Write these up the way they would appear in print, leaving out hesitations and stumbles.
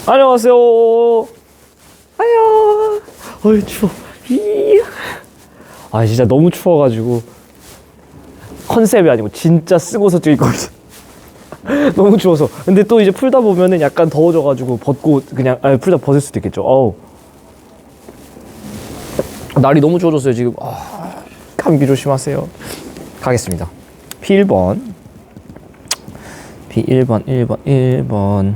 안녕하세요. 안녕. 어이 추워. 아 진짜 너무 추워가지고 컨셉이 아니고 진짜 쓰고서 뛸 걸. 너무 추워서. 근데 또 이제 풀다 보면은 약간 더워져가지고 벗고 그냥 풀다 벗을 수도 있겠죠. 어우. 날이 너무 추워졌어요 지금. 감기 조심하세요. 가겠습니다. P1번 1번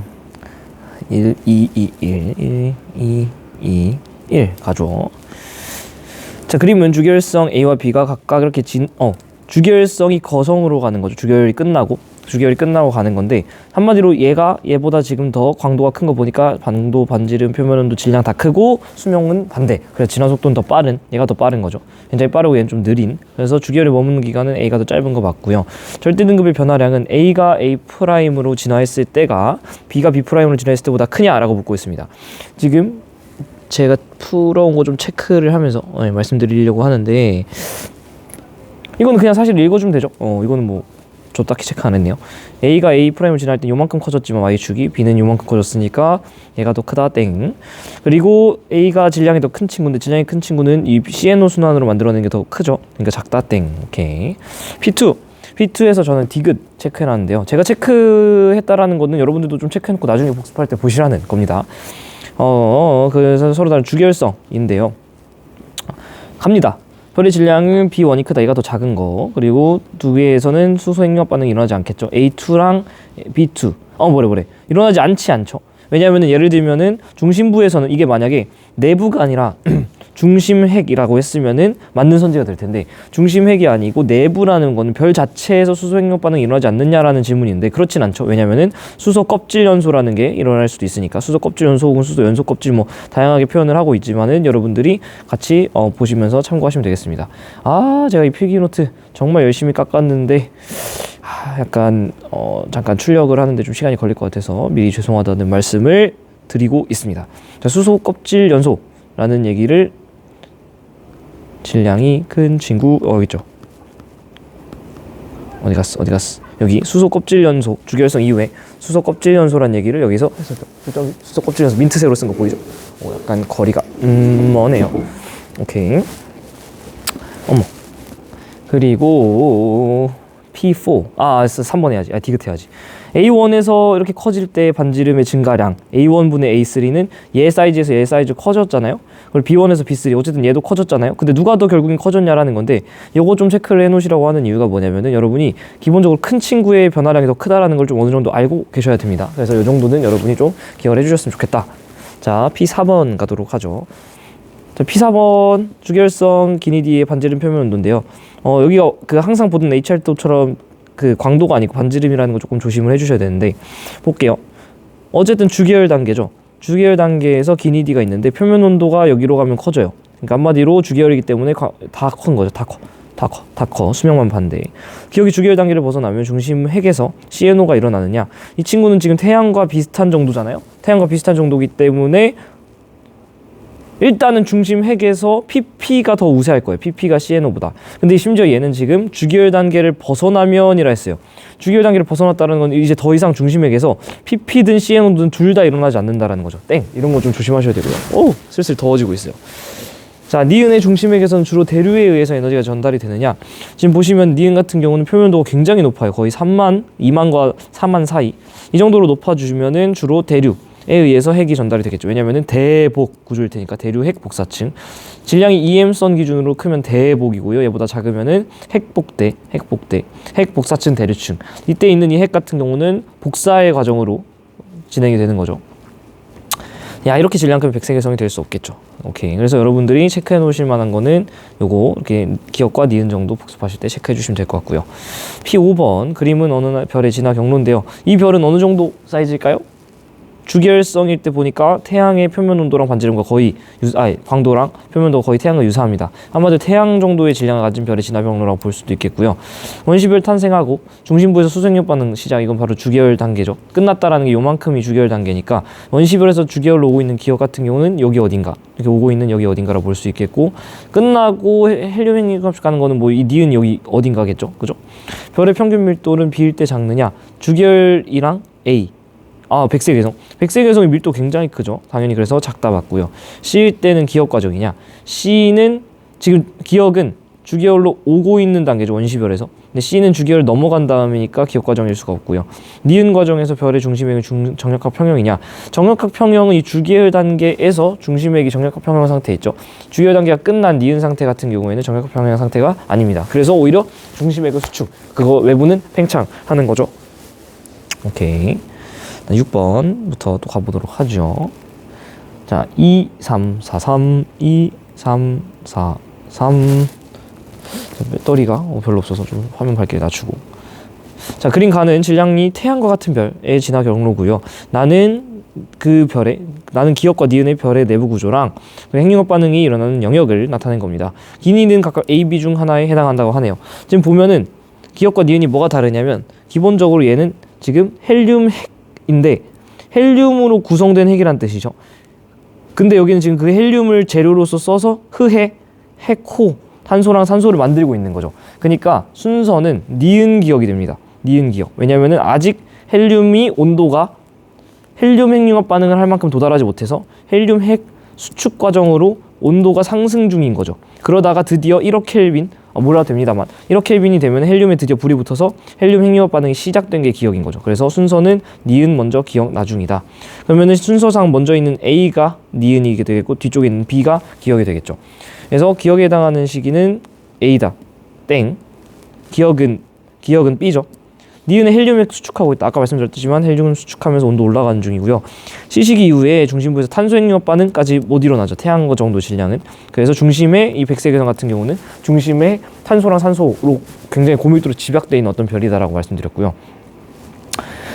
1, 2, 2, 1, 1, 2, 2, 1 가죠. 자, 그림은 주결성 A와 B가 각각 이렇게 주결성이 거성으로 가는 거죠. 주결이 끝나고 가는 건데, 한마디로 얘보다 지금 더 광도가 큰 거 보니까 반도, 반지름, 표면온도, 질량 다 크고 수명은 반대. 그래서 진화 속도는 더 빠른, 얘가 더 빠른 거죠. 굉장히 빠르고 얘는 좀 느린. 그래서 주결에 머무는 기간은 A가 더 짧은 거 맞고요. 절대 등급의 변화량은 A가 A'으로 진화했을 때가 B가 B'으로 진화했을 때보다 크냐라고 묻고 있습니다. 지금 제가 풀어온 거 좀 체크를 하면서 말씀드리려고 하는데, 이거는 그냥 사실 읽어주면 되죠. 이거는 뭐 저 딱히 체크 안 했네요. A가 A'을 진화할 때 요만큼 커졌지만 Y축이 B는 요만큼 커졌으니까 얘가 더 크다 땡. 그리고 A가 질량이 더 큰 친구인데, 질량이 큰 친구는 이 CNO 순환으로 만들어내는 게 더 크죠. 그러니까 작다 땡. 오케이. P2에서 저는 디귿 체크해놨는데요. 제가 체크했다라는 거는 여러분들도 좀 체크해놓고 나중에 복습할 때 보시라는 겁니다. 그래서 서로 다른 주결성인데요. 갑니다. 별의 질량은 B1이 크다. 얘가 더 작은 거. 그리고 두 개에서는 수소 핵융합 반응이 일어나지 않겠죠. A2랑 B2. 일어나지 않죠. 왜냐하면 예를 들면은 중심부에서는 이게 만약에 내부가 아니라 중심핵이라고 했으면은 맞는 선지가 될 텐데, 중심핵이 아니고 내부라는 거는 별 자체에서 수소 핵융합 반응이 일어나지 않느냐라는 질문인데, 그렇진 않죠. 왜냐면은 수소 껍질 연소라는 게 일어날 수도 있으니까. 수소 껍질 연소 혹은 수소 연소 껍질 뭐 다양하게 표현을 하고 있지만은 여러분들이 같이 보시면서 참고하시면 되겠습니다. 제가 이 필기노트 정말 열심히 깎았는데 약간 잠깐 출력을 하는데 좀 시간이 걸릴 것 같아서 미리 죄송하다는 말씀을 드리고 있습니다. 자, 수소 껍질 연소라는 얘기를, 질량이 큰 친구 여기 있죠. 어디 갔어? 여기 수소 껍질 연소, 주결성 이후에 수소 껍질 연소란 얘기를 여기서 했었죠. 수소 껍질 연소 민트색으로 쓴 거 보이죠? 약간 거리가 머네요. 오케이. 그리고 P4 3번 해야지. 디귿 해야지. A1에서 이렇게 커질 때 반지름의 증가량 A1분의 A3는 얘 사이즈에서 얘 사이즈 커졌잖아요. 그리고 B1에서 B3 어쨌든 얘도 커졌잖아요. 근데 누가 더 결국엔 커졌냐라는 건데, 요거 좀 체크를 해놓으시라고 하는 이유가 뭐냐면은, 여러분이 기본적으로 큰 친구의 변화량이 더 크다라는 걸 좀 어느 정도 알고 계셔야 됩니다. 그래서 요 정도는 여러분이 좀 기억을 해주셨으면 좋겠다. 자, P4번 가도록 하죠. 자, P4번 주결성 기니디의 반지름 표면 온도인데요. 여기가 항상 보던 HR도처럼 광도가 아니고 반지름이라는 거 조금 조심을 해주셔야 되는데, 볼게요. 어쨌든 주계열 단계죠. 주계열 단계에서 기니디가 있는데 표면 온도가 여기로 가면 커져요. 그러니까 한마디로 주계열이기 때문에 다 큰 거죠. 다 커. 수명만 반대. 기억이 주계열 단계를 벗어나면 중심 핵에서 CNO가 일어나느냐. 이 친구는 지금 태양과 비슷한 정도잖아요. 태양과 비슷한 정도이기 때문에 일단은 중심 핵에서 PP가 더 우세할 거예요. PP가 CNO보다. 근데 심지어 얘는 지금 주계열 단계를 벗어나면이라 했어요. 주계열 단계를 벗어났다는 건 이제 더 이상 중심 핵에서 PP든 CNO든 둘 다 일어나지 않는다라는 거죠. 땡! 이런 거 좀 조심하셔야 되고요. 슬슬 더워지고 있어요. 자, 니은의 중심 핵에서는 주로 대류에 의해서 에너지가 전달이 되느냐. 지금 보시면 니은 같은 경우는 표면도가 굉장히 높아요. 거의 2만과 4만 사이. 이 정도로 높아주면은 주로 대류 에 의해서 핵이 전달이 되겠죠. 왜냐면은 대복 구조일 테니까. 대류 핵 복사층. 질량이 EM선 기준으로 크면 대복이고요. 얘보다 작으면은 핵복대, 핵 복사층 대류층. 이때 있는 이 핵 같은 경우는 복사의 과정으로 진행이 되는 거죠. 이렇게 질량 크면 백색해성이 될 수 없겠죠. 오케이. 그래서 여러분들이 체크해 놓으실 만한 거는 요거 이렇게 기억과 니은 정도 복습하실 때 체크해 주시면 될 것 같고요. P5번 그림은 어느 별의 진화 경로인데요. 이 별은 어느 정도 사이즈일까요? 주결성일 때 보니까 태양의 표면 온도랑 반지름과 거의 광도랑 표면도가 거의 태양과 유사합니다. 아마도 태양 정도의 질량을 가진 별의 진화 경로라고 볼 수도 있겠고요. 원시별 탄생하고 중심부에서 수생력 반응 시작, 이건 바로 주계열 단계죠. 끝났다라는 게 요만큼이 주계열 단계니까, 원시별에서 주계열로 오고 있는 기억 같은 경우는 여기 어딘가, 이렇게 오고 있는 여기 어딘가라고 볼 수 있겠고, 끝나고 헬륨 핵융합식 가는 거는 뭐 이 니은 여기 어딘가겠죠, 그죠? 별의 평균 밀도는 B일 때 작느냐, 주계열이랑 A 백색외성. 백색외성의 밀도 굉장히 크죠. 당연히 그래서 작다 맞고요. C일 때는 기억 과정이냐? C는 지금 기억은 주기열로 오고 있는 단계죠. 원시별에서. 근데 C는 주기열 넘어간 다음이니까 기억 과정일 수가 없고요. 니은 과정에서 별의 중심액이 정력학 평형이냐? 정력학 평형은 이 주기열 단계에서 중심액이 정력학 평형 상태에 있죠. 주기열 단계가 끝난 니은 상태 같은 경우에는 정력학 평형 상태가 아닙니다. 그래서 오히려 중심액의 수축, 그거 외부는 팽창하는 거죠. 오케이. 6번부터 또 가보도록 하죠. 자, 2, 3, 4, 3, 2, 3, 4, 3. 배터리가 별로 없어서 좀 화면 밝게 낮추고. 자, 그림 가는 질량이 태양과 같은 별의 진화 경로고요. 나는 기억과 니은의 별의 내부 구조랑 핵융합 반응이 일어나는 영역을 나타낸 겁니다. 기니는 각각 A, B 중 하나에 해당한다고 하네요. 지금 보면은 기억과 니은이 뭐가 다르냐면 기본적으로 얘는 지금 헬륨 핵인데 헬륨으로 구성된 핵이란 뜻이죠. 근데 여기는 지금 그 헬륨을 재료로서 써서 흐해, 핵호, 탄소랑 산소를 만들고 있는 거죠. 그러니까 순서는 니은 기억이 됩니다. 니은 기억. 왜냐면은 아직 헬륨이 온도가 헬륨 핵융합 반응을 할 만큼 도달하지 못해서 헬륨 핵 수축 과정으로 온도가 상승 중인 거죠. 그러다가 드디어 1억 켈빈, 몰라도 됩니다만 1억 켈빈이 되면 헬륨에 드디어 불이 붙어서 헬륨 핵융합 반응이 시작된 게 기억인 거죠. 그래서 순서는 니은 먼저 기억 나중이다. 그러면은 순서상 먼저 있는 A가 니은이게 되겠고 뒤쪽에 있는 B가 기억이 되겠죠. 그래서 기억에 해당하는 시기는 A다. 땡. 기억은 B죠. 니은의 헬륨을 수축하고 있다. 아까 말씀드렸지만 헬륨을 수축하면서 온도 올라가는 중이고요. C시기 이후에 중심부에서 탄소 핵융합 반응까지 못 일어나죠. 태양과 정도 질량은. 그래서 중심에 이 백색외성 같은 경우는 중심에 탄소랑 산소로 굉장히 고밀도로 집약되어 있는 어떤 별이다라고 말씀드렸고요.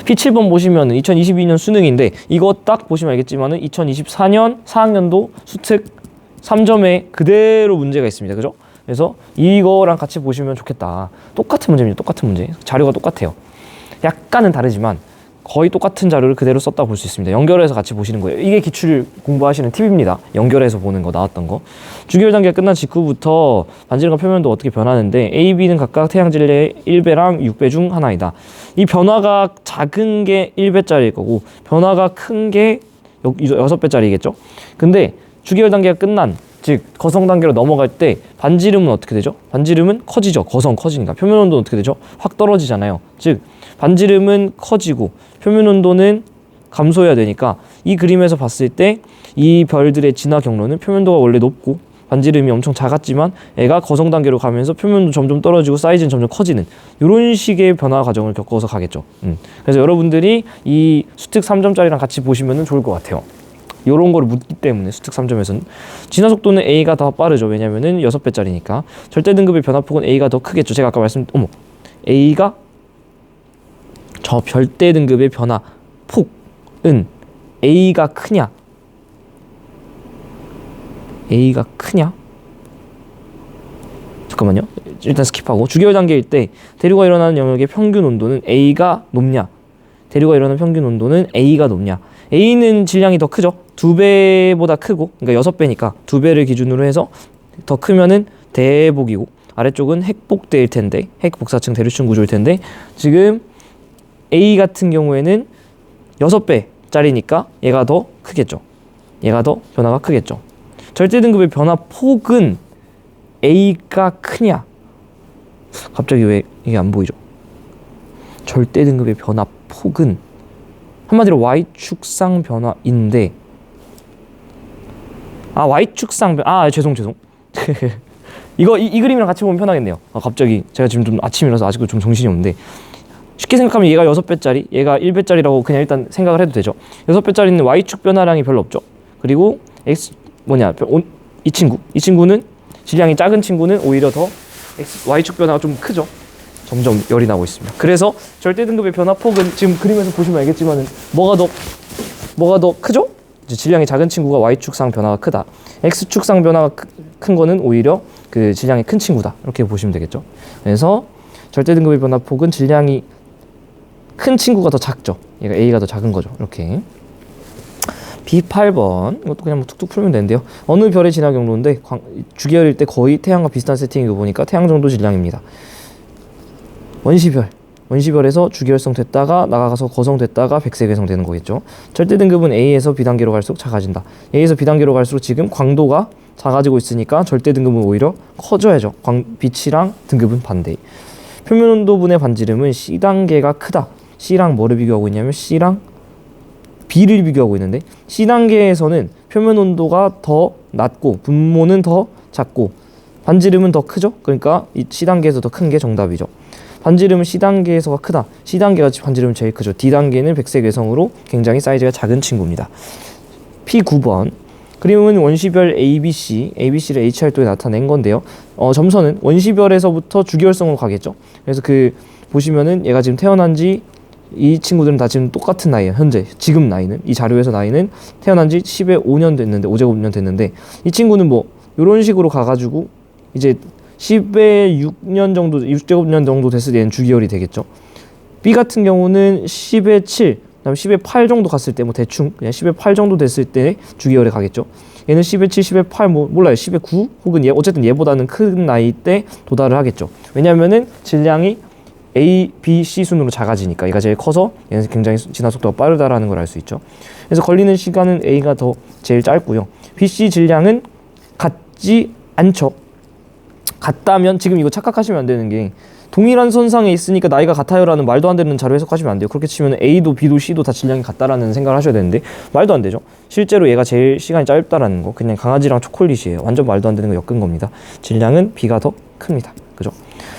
P7번 보시면 2022년 수능인데 이거 딱 보시면 알겠지만은 2024년 4학년도 수특 3점에 그대로 문제가 있습니다. 그죠? 그래서 이거랑 같이 보시면 좋겠다. 똑같은 문제입니다. 똑같은 문제. 자료가 똑같아요. 약간은 다르지만 거의 똑같은 자료를 그대로 썼다 볼 수 있습니다. 연결해서 같이 보시는 거예요. 이게 기출 공부하시는 팁입니다. 연결해서 보는 거, 나왔던 거. 주기열 단계가 끝난 직후부터 반지름과 표면도 어떻게 변하는데 A, B는 각각 태양 질량의 1배랑 6배 중 하나이다. 이 변화가 작은 게 1배짜리일 거고 변화가 큰 게 6배짜리겠죠. 근데 주기열 단계가 끝난, 즉 거성 단계로 넘어갈 때 반지름은 어떻게 되죠? 반지름은 커지죠. 거성 커지니까. 표면 온도는 어떻게 되죠? 확 떨어지잖아요. 즉 반지름은 커지고 표면 온도는 감소해야 되니까 이 그림에서 봤을 때 이 별들의 진화 경로는 표면도가 원래 높고 반지름이 엄청 작았지만 애가 거성 단계로 가면서 표면도 점점 떨어지고 사이즈는 점점 커지는 이런 식의 변화 과정을 겪어서 가겠죠. 그래서 여러분들이 이 수특 3점짜리랑 같이 보시면 좋을 것 같아요. 요런 거를 묻기 때문에 수특 3점에서는 진화 속도는 A가 더 빠르죠. 왜냐면은 6배짜리니까. 절대 등급의 변화폭은 A가 더 크겠죠. 제가 아까 A가 저 별대 등급의 변화폭은 A가 크냐? A가 크냐? 잠깐만요. 일단 스킵하고 주기열 단계일 때 대류가 일어나는 영역의 평균 온도는 A가 높냐? 대류가 일어나는 평균 온도는 A가 높냐? A는 질량이 더 크죠. 2배보다 크고, 그러니까 6배니까 2배를 기준으로 해서 더 크면은 대복이고 아래쪽은 핵복대일 텐데, 핵복사층 대류층 구조일 텐데 지금 A 같은 경우에는 6배짜리니까 얘가 더 크겠죠. 얘가 더 변화가 크겠죠. 절대 등급의 변화폭은 A가 크냐? 갑자기 왜 이게 안 보이죠? 절대 등급의 변화폭은 한마디로 Y축상 변화인데 Y축상 변화 죄송 이거 이 그림이랑 같이 보면 편하겠네요. 갑자기 제가 지금 좀 아침이라서 아직도 좀 정신이 없는데 쉽게 생각하면 얘가 6배짜리 얘가 1배짜리라고 그냥 일단 생각을 해도 되죠. 6배짜리는 Y축 변화량이 별로 없죠. 그리고 이 친구는 질량이 작은 친구는 오히려 더 Y축 변화가 좀 크죠. 점점 열이 나고 있습니다. 그래서 절대 등급의 변화폭은 지금 그림에서 보시면 알겠지만은 뭐가 더 크죠? 이제 질량이 작은 친구가 Y축상 변화가 크다. X축상 변화가 큰 거는 오히려 그 질량이 큰 친구다. 이렇게 보시면 되겠죠. 그래서 절대 등급의 변화폭은 질량이 큰 친구가 더 작죠. 얘가 A가 더 작은 거죠. 이렇게. B8번 이것도 그냥 툭툭 풀면 되는데요. 어느 별의 진화 경로인데 주기열일 때 거의 태양과 비슷한 세팅이고 보니까 태양 정도 질량입니다. 원시별 원시별에서 주기활성 됐다가 나가서 거성됐다가 백색외성 되는 거겠죠. 절대 등급은 A에서 B단계로 갈수록 작아진다. A에서 B단계로 갈수록 지금 광도가 작아지고 있으니까 절대 등급은 오히려 커져야죠. 빛이랑 등급은 반대. 표면 온도분의 반지름은 C단계가 크다. C랑 뭐를 비교하고 있냐면 C랑 B를 비교하고 있는데, C단계에서는 표면 온도가 더 낮고 분모는 더 작고 반지름은 더 크죠. 그러니까 이 C단계에서 더 큰 게 정답이죠. 반지름은 C단계에서가 크다. C단계가 반지름은 제일 크죠. D단계는 백색외성으로 굉장히 사이즈가 작은 친구입니다. P9번. 그림은 원시별 ABC, ABC를 HR도에 나타낸 건데요. 점선은 원시별에서부터 주기활성으로 가겠죠. 그래서 보시면은 얘가 지금 태어난 지, 이 친구들은 다 지금 똑같은 나이에요. 현재 지금 나이는, 이 자료에서 나이는 태어난 지 10에 5년 됐는데, 5제곱년 됐는데, 이 친구는 뭐 이런 식으로 가가지고 이제 10에 6년 정도, 6제곱년 정도 됐을 때는 주기열이 되겠죠. B 같은 경우는 10에 7, 그다음에 10에 8 정도 갔을 때, 뭐 대충 그냥 10에 8 정도 됐을 때 주기열에 가겠죠. 얘는 10에 7, 10에 8, 뭐 몰라요. 10에 9 혹은 어쨌든 얘보다는 큰 나이 때 도달을 하겠죠. 왜냐면은 질량이 A, B, C 순으로 작아지니까 얘가 제일 커서 얘는 굉장히 진화 속도가 빠르다라는 걸 알 수 있죠. 그래서 걸리는 시간은 A가 더 제일 짧고요. B, C 질량은 같지 않죠. 같다면, 지금 이거 착각하시면 안 되는 게, 동일한 선상에 있으니까 나이가 같아요라는 말도 안 되는 자료 해석하시면 안 돼요. 그렇게 치면 A도 B도 C도 다 질량이 같다라는 생각을 하셔야 되는데 말도 안 되죠. 실제로 얘가 제일 시간이 짧다라는 거, 그냥 강아지랑 초콜릿이에요. 완전 말도 안 되는 거 엮은 겁니다. 질량은 B가 더 큽니다. 그죠?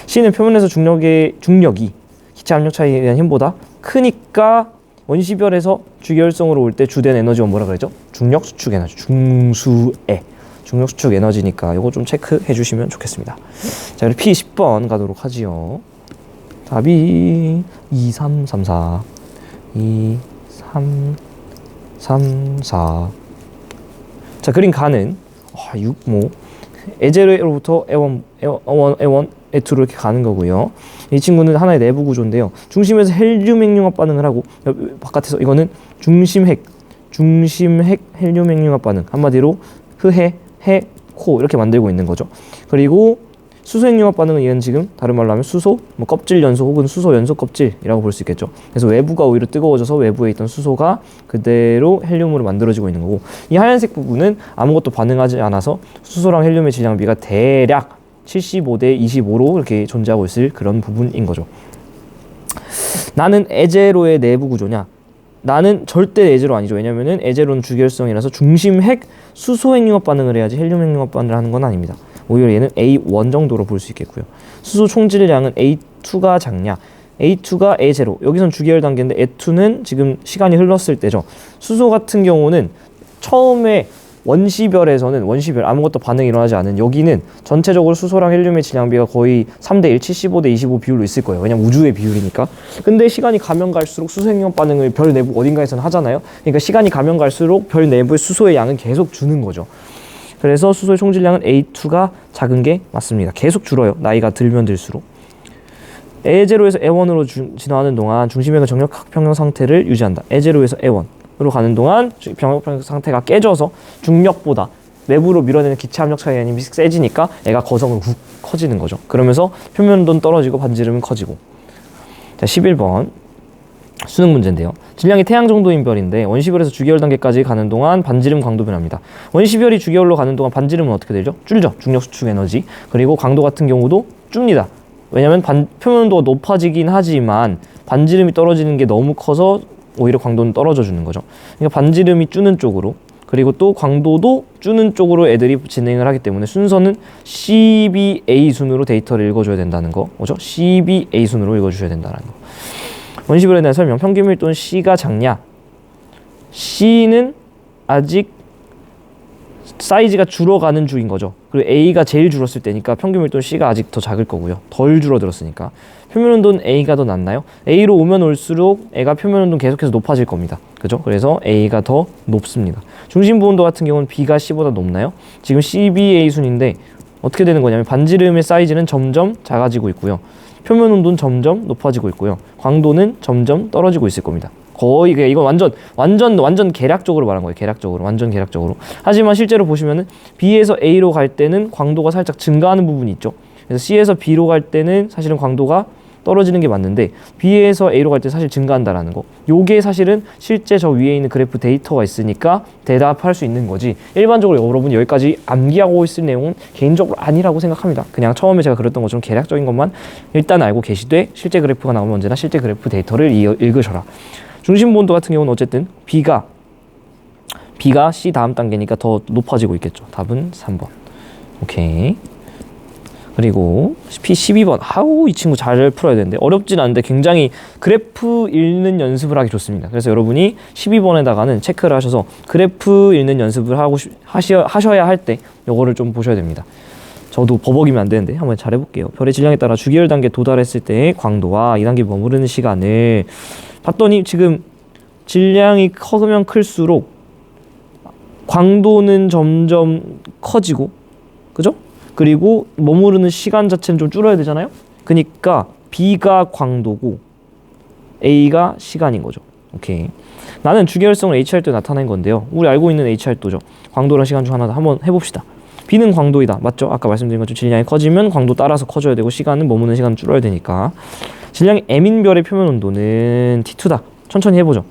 C는 표면에서 중력이 기체 압력 차이에 대한 힘보다 크니까 원시별에서 주기활성으로 올 때 주된 에너지가 뭐라 그랬죠? 중력 수축 에너지, 중수에. 중력 수축 에너지니까 이거 좀 체크해 주시면 좋겠습니다. 자, 그리고 P10번 가도록 하지요. 답이 2, 3, 3, 4 2, 3, 3, 4. 자, 그림 가는 6, 모 에제로부터 애원, 에투로 이렇게 가는 거고요. 이 친구는 하나의 내부 구조인데요. 중심에서 헬륨 핵융합 반응을 하고, 바깥에서 이거는 중심핵 헬륨 핵융합 반응, 한마디로 흐해, 해, 코 이렇게 만들고 있는 거죠. 그리고 수소 핵융합 반응은 얘는 지금 다른 말로 하면 수소, 뭐 껍질 연소 혹은 수소 연소 껍질이라고 볼 수 있겠죠. 그래서 외부가 오히려 뜨거워져서 외부에 있던 수소가 그대로 헬륨으로 만들어지고 있는 거고, 이 하얀색 부분은 아무것도 반응하지 않아서 수소랑 헬륨의 질량비가 대략 75대 25로 이렇게 존재하고 있을 그런 부분인 거죠. 나는 에제로의 내부 구조냐? 나는 절대 에제로 아니죠. 왜냐면은 에제로는 주기활성이라서 중심 핵 수소 핵융합 반응을 해야지 헬륨 핵융합 반응을 하는 건 아닙니다. 오히려 얘는 A1 정도로 볼 수 있겠고요. 수소 총질량은 A2가 작냐? A2가 A0. 여기선 주기열 단계인데 A2는 지금 시간이 흘렀을 때죠. 수소 같은 경우는 처음에 원시별 아무것도 반응이 일어나지 않은, 여기는 전체적으로 수소랑 헬륨의 질량비가 거의 3대1, 75대 25 비율로 있을 거예요. 왜냐면 우주의 비율이니까. 근데 시간이 가면 갈수록 수소 핵융합 반응을 별 내부 어딘가에서는 하잖아요. 그러니까 시간이 가면 갈수록 별 내부의 수소의 양은 계속 주는 거죠. 그래서 수소의 총질량은 A2가 작은 게 맞습니다. 계속 줄어요. 나이가 들면 들수록. A0에서 A1으로 진화하는 동안 중심핵은 정력 평형 상태를 유지한다. A0에서 A1으로 가는 동안 병력 상태가 깨져서 중력보다 외부로 밀어내는 기체 압력 차이가 세지니까 애가 거성은 훅 커지는 거죠. 그러면서 표면 온도는 떨어지고 반지름은 커지고. 자, 11번 수능 문제인데요. 질량이 태양 정도인 별인데 원시별에서 주기열 단계까지 가는 동안 반지름 강도 변합니다. 원시별이 주기열로 가는 동안 반지름은 어떻게 되죠? 줄죠. 중력 수축 에너지. 그리고 강도 같은 경우도 줍니다. 왜냐면 표면 온도가 높아지긴 하지만 반지름이 떨어지는 게 너무 커서 오히려 광도는 떨어져 주는 거죠. 그러니까 반지름이 주는 쪽으로, 그리고 또 광도도 주는 쪽으로 애들이 진행을 하기 때문에 순서는 CBA 순으로 데이터를 읽어줘야 된다는 거, 뭐죠? CBA 순으로 읽어주셔야 된다는 거. 원시별에 대한 설명. 평균 밀도는 C가 작냐? C는 아직 사이즈가 줄어가는 중인 거죠. 그리고 A가 제일 줄었을 때니까 평균 밀도는 C가 아직 더 작을 거고요. 덜 줄어들었으니까. 표면 온도는 A가 더 낮나요? A로 오면 올수록 애가 표면 온도는 계속해서 높아질 겁니다. 그죠? 그래서 A가 더 높습니다. 중심부 온도 같은 경우는 B가 C보다 높나요? 지금 CBA 순인데 어떻게 되는 거냐면 반지름의 사이즈는 점점 작아지고 있고요. 표면 온도는 점점 높아지고 있고요. 광도는 점점 떨어지고 있을 겁니다. 거의 이건 완전 계략적으로 말한 거예요. 완전 계략적으로. 하지만 실제로 보시면은 B에서 A로 갈 때는 광도가 살짝 증가하는 부분이 있죠. 그래서 C에서 B로 갈 때는 사실은 광도가 떨어지는 게 맞는데 B에서 A로 갈 때 사실 증가한다라는 거. 요게 사실은 실제 저 위에 있는 그래프 데이터가 있으니까 대답할 수 있는 거지. 일반적으로 여러분이 여기까지 암기하고 있을 내용은 개인적으로 아니라고 생각합니다. 그냥 처음에 제가 그랬던 것처럼 계략적인 것만 일단 알고 계시되 실제 그래프가 나오면 언제나 실제 그래프 데이터를 읽으셔라. 중심본도 같은 경우는 어쨌든 B가 C 다음 단계니까 더 높아지고 있겠죠. 답은 3번. 오케이. 그리고 P12번. 아우, 이 친구 잘 풀어야 되는데 어렵진 않은데 굉장히 그래프 읽는 연습을 하기 좋습니다. 그래서 여러분이 12번에다가는 체크를 하셔서 그래프 읽는 연습을 하셔야 할 때 요거를 좀 보셔야 됩니다. 저도 버벅이면 안 되는데 한번 잘 해볼게요. 별의 질량에 따라 주기열 단계 도달했을 때의 광도와 이 단계 머무르는 시간을 봤더니 지금 질량이 커면 클수록 광도는 점점 커지고, 그죠? 그리고 머무르는 시간 자체는 좀 줄어야 되잖아요. 그러니까 B가 광도고 A가 시간인 거죠. 오케이. 나는 주기율성을 HR도 나타낸 건데요. 우리 알고 있는 HR도죠. 광도랑 시간 중 하나 한번 해봅시다. B는 광도이다. 맞죠? 아까 말씀드린 것처럼 질량이 커지면 광도 따라서 커져야 되고 시간은 머무는 시간은 줄어야 되니까. 질량이 M인 별의 표면 온도는 T2다. 천천히 해보죠.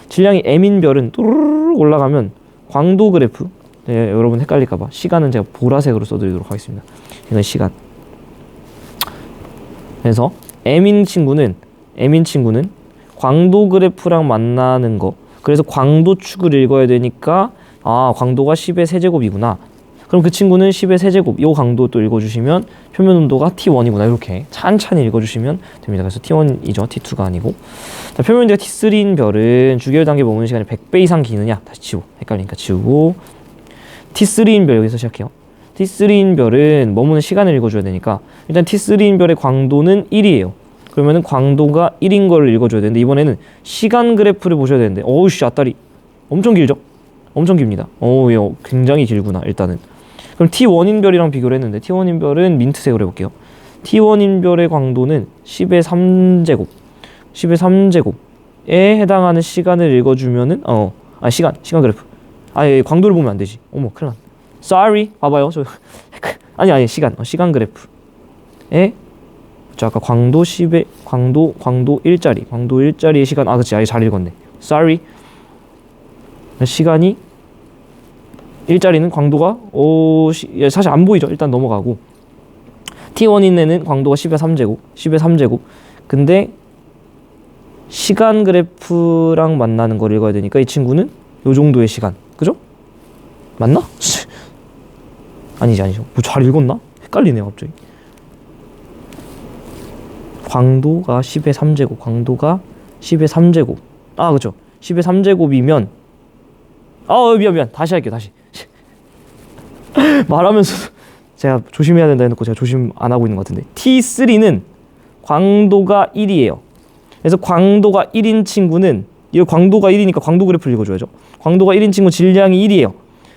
질량이 M인 별은 또르르 올라가면 광도 그래프, 네, 여러분 헷갈릴까봐 시간은 제가 보라색으로 써드리도록 하겠습니다. 이건 시간. 그래서 M인 친구는 광도 그래프랑 만나는 거. 그래서 광도축을 읽어야 되니까 아, 광도가 10의 세제곱이구나. 그럼 그 친구는 10의 세제곱, 이 강도 또 읽어주시면 표면 온도가 T1이구나. 이렇게 찬찬히 읽어주시면 됩니다. 그래서 T1이죠. T2가 아니고. 자, 표면 온도가 T3인 별은 주기열 단계 머무는 시간이 100배 이상 기느냐? 다시 지우고. 헷갈리니까 지우고. T3인 별 여기서 시작해요. T3인 별은 머무는 시간을 읽어줘야 되니까 일단 T3인 별의 광도는 1이에요. 그러면은 광도가 1인 거를 읽어줘야 되는데 이번에는 시간 그래프를 보셔야 되는데 어우씨 앞다리 엄청 길죠? 엄청 깁니다. 어우, 굉장히 길구나. 일단은 그럼 T1인 별이랑 비교를 했는데 T1인 별은 민트색으로 해볼게요. T1인 별의 광도는 10의 3제곱 10의 3제곱에 해당하는 시간을 읽어주면은 시간 그래프 광도를 보면 안 되지. 어머, 큰일 났. Sorry. 봐봐요. 아니 시간 그래프에 아까 광도 10의 광도 일자리의 시간 그치. 아예 잘 읽었네. Sorry. 시간이 일자리는 광도가 사실 안 보이죠. 일단 넘어가고 T1인 애는 광도가 10의 3제곱 근데 시간 그래프랑 만나는 걸 읽어야 되니까 이 친구는 요 정도의 시간. 그죠? 맞나? 아니죠. 뭐 잘 읽었나? 헷갈리네요 갑자기. 광도가 10의 3제곱 그쵸. 10의 3제곱이면 미안 다시 할게요. 다시 말하면서 제가 조심해야 된다 해놓고 제가 조심 안 하고 있는 것 같은데 T3는 광도가 1이에요. 그래서 광도가 1인 친구는 이거 광도가 1이니까 광도 그래프를 읽어줘야죠. 광도가 1인 친구 질량이 1이에요.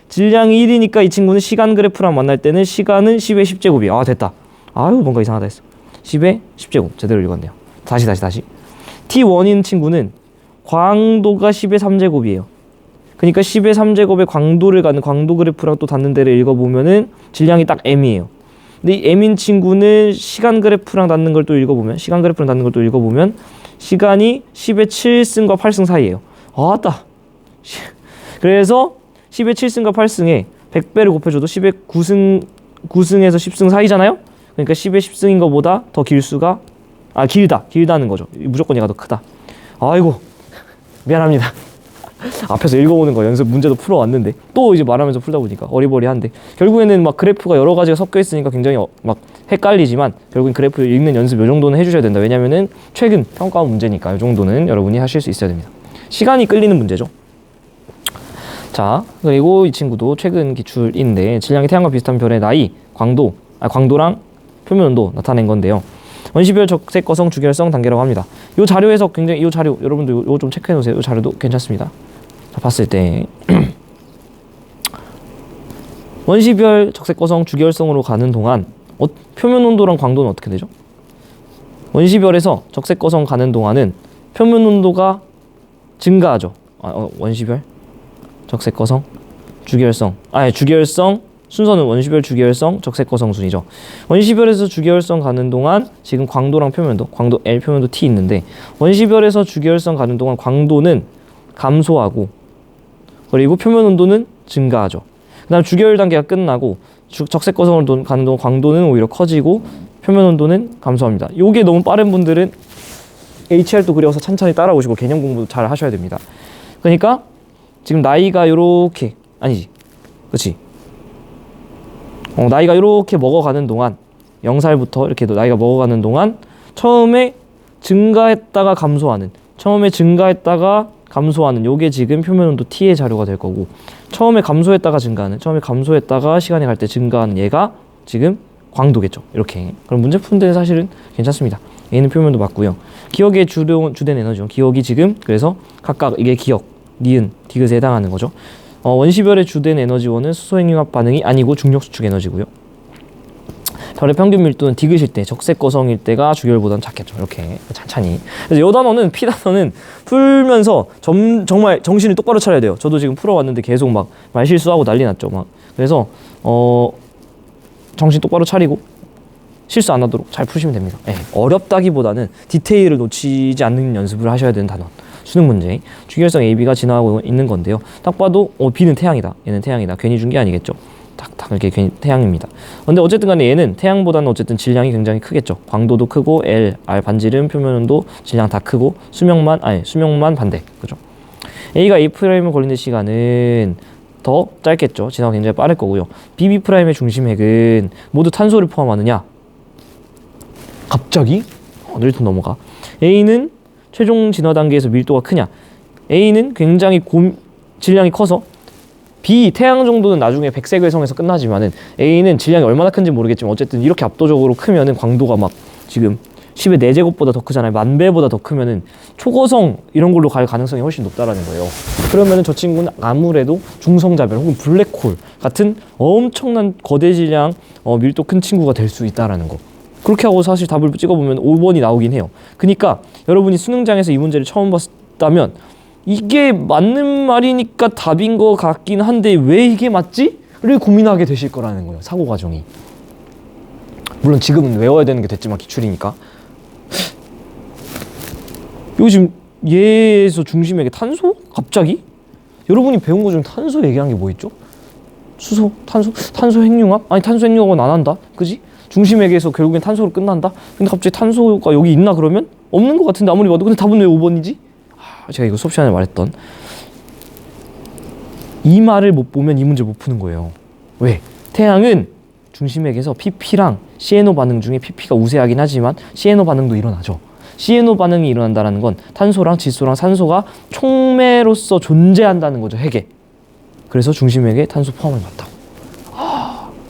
질량이 1이니까 이 친구는 시간 그래프랑 만날 때는 시간은 10의 10제곱이에요. 됐다. 뭔가 이상하다 했어. 10의 10제곱 제대로 읽었네요. 다시 T1인 친구는 광도가 10의 3제곱이에요. 그러니까 10의 3제곱의 광도를 가는 광도 그래프랑 또 닿는 데를 읽어보면은 질량이 딱 M이에요. 근데 이 M인 친구는 시간 그래프랑 닿는 걸 또 읽어보면 시간이 10의 7승과 8승 사이에요. 맞다. 그래서 10의 7승과 8승에 100배를 곱해줘도 10의 9승에서 10승 사이잖아요. 그러니까 10의 10승인 것보다 더 길다는 거죠. 무조건 얘가 더 크다. 아이고 미안합니다. 앞에서 읽어보는 거 연습 문제도 풀어왔는데 또 이제 말하면서 풀다 보니까 어리버리한데 결국에는 막 그래프가 여러 가지가 섞여 있으니까 굉장히 막 헷갈리지만 결국엔 그래프 읽는 연습 요 정도는 해주셔야 된다. 왜냐면은 최근 평가 문제니까 요 정도는 여러분이 하실 수 있어야 됩니다. 시간이 끌리는 문제죠. 자, 그리고 이 친구도 최근 기출인데 질량이 태양과 비슷한 별의 나이, 광도랑 표면 온도 나타낸 건데요. 원시별 적색 거성 주기율성 단계라고 합니다. 이 자료에서 굉장히 이 자료 여러분들 이거 좀 체크해 놓으세요. 이 자료도 괜찮습니다. 자, 봤을 때 원시별 적색 거성 주기율성으로 가는 동안 표면 온도랑 광도는 어떻게 되죠? 원시별에서 적색 거성 가는 동안은 표면 온도가 증가하죠. 원시별 적색 거성 주기율성 순서는 원시별 주계열성 적색거성 순이죠. 원시별에서 주계열성 가는 동안 지금 광도랑 표면도, 광도 L 표면도 T 있는데 원시별에서 주계열성 가는 동안 광도는 감소하고 그리고 표면 온도는 증가하죠. 그 다음 주계열 단계가 끝나고 적색거성으로 가는 동안 광도는 오히려 커지고 표면 온도는 감소합니다. 요게 너무 빠른 분들은 HR도 그려서 천천히 따라오시고 개념 공부 잘 하셔야 됩니다. 그러니까 지금 나이가 요렇게 아니지 그치 나이가 이렇게 먹어가는 동안 0살부터 이렇게 나이가 먹어가는 동안 처음에 증가했다가 감소하는 요게 지금 표면온도 T의 자료가 될 거고 처음에 감소했다가 시간이 갈 때 증가하는 얘가 지금 광도겠죠. 이렇게 그럼 문제 푸는 데는 사실은 괜찮습니다. 얘는 표면도 맞고요. 기억의 주된 에너지원 기억이 지금 그래서 각각 이게 기억, 니은, 디귿에 해당하는 거죠. 원시별의 주된 에너지원은 수소핵융합 반응이 아니고 중력 수축 에너지고요. 별의 평균 밀도는 디귿일 때, 적색거성일 때가 주계열보다는 작겠죠. 이렇게 찬찬히. 그래서 이 단어는 P 단어는 풀면서 정말 정신을 똑바로 차려야 돼요. 저도 지금 풀어왔는데 계속 막 말실수하고 난리 났죠. 막 그래서 정신 똑바로 차리고 실수 안 하도록 잘 푸시면 됩니다. 네, 어렵다기보다는 디테일을 놓치지 않는 연습을 하셔야 되는 단어. 수능 문제. 주계열성 AB가 지나가고 있는 건데요. 딱 봐도 B는 태양이다. 얘는 태양이다. 괜히 준 게 아니겠죠. 딱 이렇게 괜히 태양입니다. 근데 어쨌든 간에 얘는 태양보다는 어쨌든 질량이 굉장히 크겠죠. 광도도 크고 L, R 반지름, 표면온도 질량 다 크고 수명만 반대. 그죠? A가 A'을 걸리는 시간은 더 짧겠죠. 지나가 굉장히 빠를 거고요. BB'의 중심핵은 모두 탄소를 포함하느냐? 갑자기? 느리톤 넘어가. A는 최종 진화 단계에서 밀도가 크냐? A는 굉장히 질량이 커서 B, 태양 정도는 나중에 백색외성에서 끝나지만은 A는 질량이 얼마나 큰지 모르겠지만 어쨌든 이렇게 압도적으로 크면은 광도가 막 지금 10의 4제곱보다 더 크잖아요. 10,000배보다 더 크면은 초고성 이런 걸로 갈 가능성이 훨씬 높다라는 거예요. 그러면은 저 친구는 아무래도 중성자별 혹은 블랙홀 같은 엄청난 거대 질량 밀도 큰 친구가 될 수 있다라는 거. 그렇게 하고 사실 답을 찍어보면 5번이 나오긴 해요. 그러니까 여러분이 수능장에서 이 문제를 처음 봤다면 이게 맞는 말이니까 답인 것 같긴 한데 왜 이게 맞지? 를 고민하게 되실 거라는 거예요. 사고 과정이. 물론 지금은 외워야 되는 게 됐지만 기출이니까. 요즘 얘에서 중심에게 탄소? 갑자기? 여러분이 배운 거 중에 탄소 얘기한 게 뭐 있죠? 수소? 탄소 핵융합? 아니 탄소 핵융합은 안 한다. 그지? 중심에게서 결국엔 탄소로 끝난다? 근데 갑자기 탄소가 여기 있나 그러면? 없는 것 같은데 아무리 봐도. 근데 답은 왜 5번이지? 제가 이거 수업 시간에 말했던 이 말을 못 보면 이 문제 못 푸는 거예요. 왜? 태양은 중심핵에서 pp랑 CNO 반응 중에 pp가 우세하긴 하지만 CNO 반응도 일어나죠. CNO 반응이 일어난다는 건 탄소랑 질소랑 산소가 촉매로서 존재한다는 거죠. 핵에. 그래서 중심핵에 탄소 포함을 맞다고.